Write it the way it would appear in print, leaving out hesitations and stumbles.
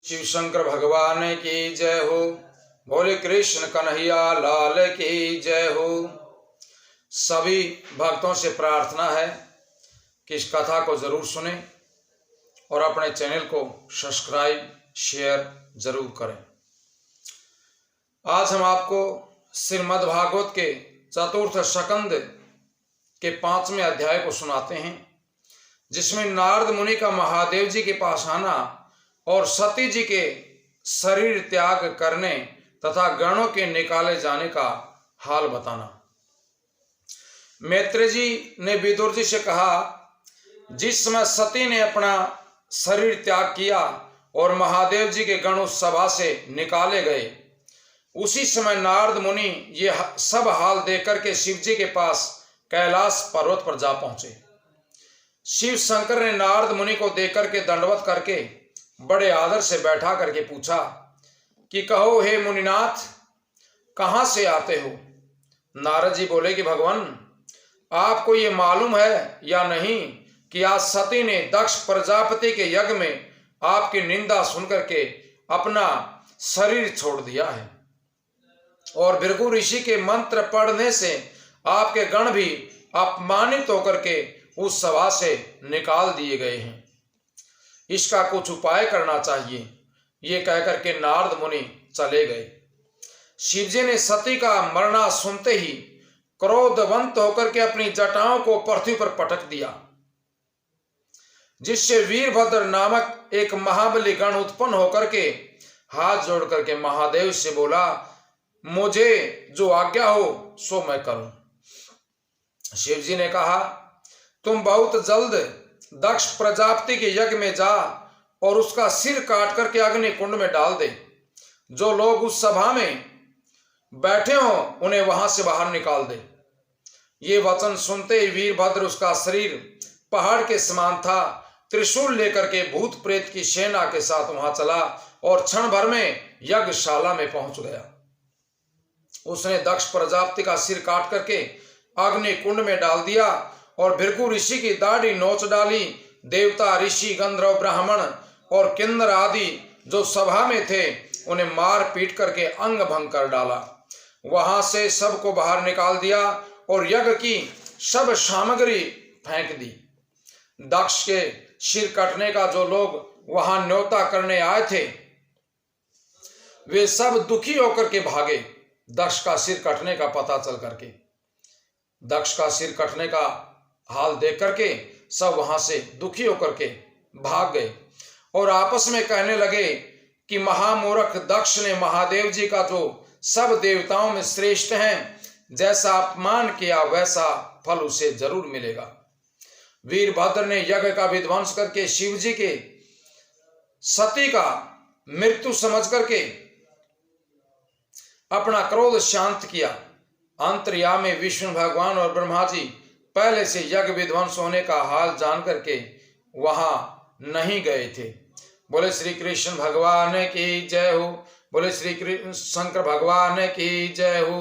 शिव शंकर भगवान की जय हो। बोले कृष्ण कन्हैया लाल की जय हो। सभी भक्तों से प्रार्थना है कि इस कथा को जरूर सुने और अपने चैनल को सब्सक्राइब शेयर जरूर करें। आज हम आपको श्रीमद् भागवत के चतुर्थ स्कंद के 5वें अध्याय को सुनाते हैं, जिसमें नारद मुनि का महादेव जी के पास आना और सती जी के शरीर त्याग करने तथा गणों के निकाले जाने का हाल बताना। मैत्रेय जी ने विदुर जी से कहा, जिस समय सती ने अपना शरीर त्याग किया और महादेव जी के गण उस सभा से निकाले गए, उसी समय नारद मुनि ये सब हाल देख करके शिव जी के पास कैलाश पर्वत पर जा पहुंचे। शिव शंकर ने नारद मुनि को देख करके दंडवत करके बड़े आदर से बैठा करके पूछा कि कहो हे मुनिनाथ, कहां से आते हो? नारद जी बोले कि भगवान, आपको ये मालूम है या नहीं कि आज सती ने दक्ष प्रजापति के यज्ञ में आपकी निंदा सुनकर के अपना शरीर छोड़ दिया है और भृगु ऋषि के मंत्र पढ़ने से आपके गण भी अपमानित होकर के उस सभा से निकाल दिए गए हैं। इसका कुछ उपाय करना चाहिए। ये कहकर के नारद मुनि चले गए। शिवजी ने सती का मरना सुनते ही क्रोधवंत होकर के अपनी जटाओं को पृथ्वी पर पटक दिया, जिससे वीरभद्र नामक एक महाबली गण उत्पन्न होकर के हाथ जोड़ करके महादेव से बोला, मुझे जो आज्ञा हो सो मैं करूं। शिवजी ने कहा, तुम बहुत जल्द दक्ष प्रजापति के यज्ञ में जा और उसका सिर काट करके अग्नि कुंड में डाल दे। जो लोग उस सभा में बैठे हो उन्हें वहां से बाहर निकाल दे। ये वचन सुनते ही वीरभद्र, उसका शरीर पहाड़ के समान था, त्रिशूल लेकर के भूत प्रेत की सेना के साथ वहां चला और क्षण भर में यज्ञशाला में पहुंच गया। उसने दक्ष प्रजापति का सिर काट करके अग्नि कुंड में डाल दिया और भृगु ऋषि की दाढ़ी नोच डाली। देवता, ऋषि, गंधर्व, ब्राह्मण और किन्नर आदि जो सभा में थे उन्हें मार पीट करके अंग भंग कर डाला। वहां से सबको बाहर निकाल दिया और यज्ञ की सब सामग्री फेंक दी। दक्ष के सिर कटने का जो लोग वहां न्योता करने आए थे वे सब दुखी होकर के भागे। दक्ष का सिर कटने का पता चल करके, दक्ष का सिर कटने का हाल देख करके सब वहां से दुखी होकर के भाग गए और आपस में कहने लगे कि महामूर्ख दक्ष ने महादेव जी का, जो सब देवताओं में श्रेष्ठ हैं, जैसा अपमान किया वैसा फल उसे जरूर मिलेगा। वीरभद्र ने यज्ञ का विध्वंस करके शिव जी के सती का मृत्यु समझ करके अपना क्रोध शांत किया। अंतर्यामी विष्णु भगवान और ब्रह्मा जी पहले से यज्ञ विध्वंस होने का हाल जान करके वहां नहीं गए थे। बोले श्री कृष्ण भगवान की जय हो। बोले श्री कृष्ण शंकर भगवान की जय हो।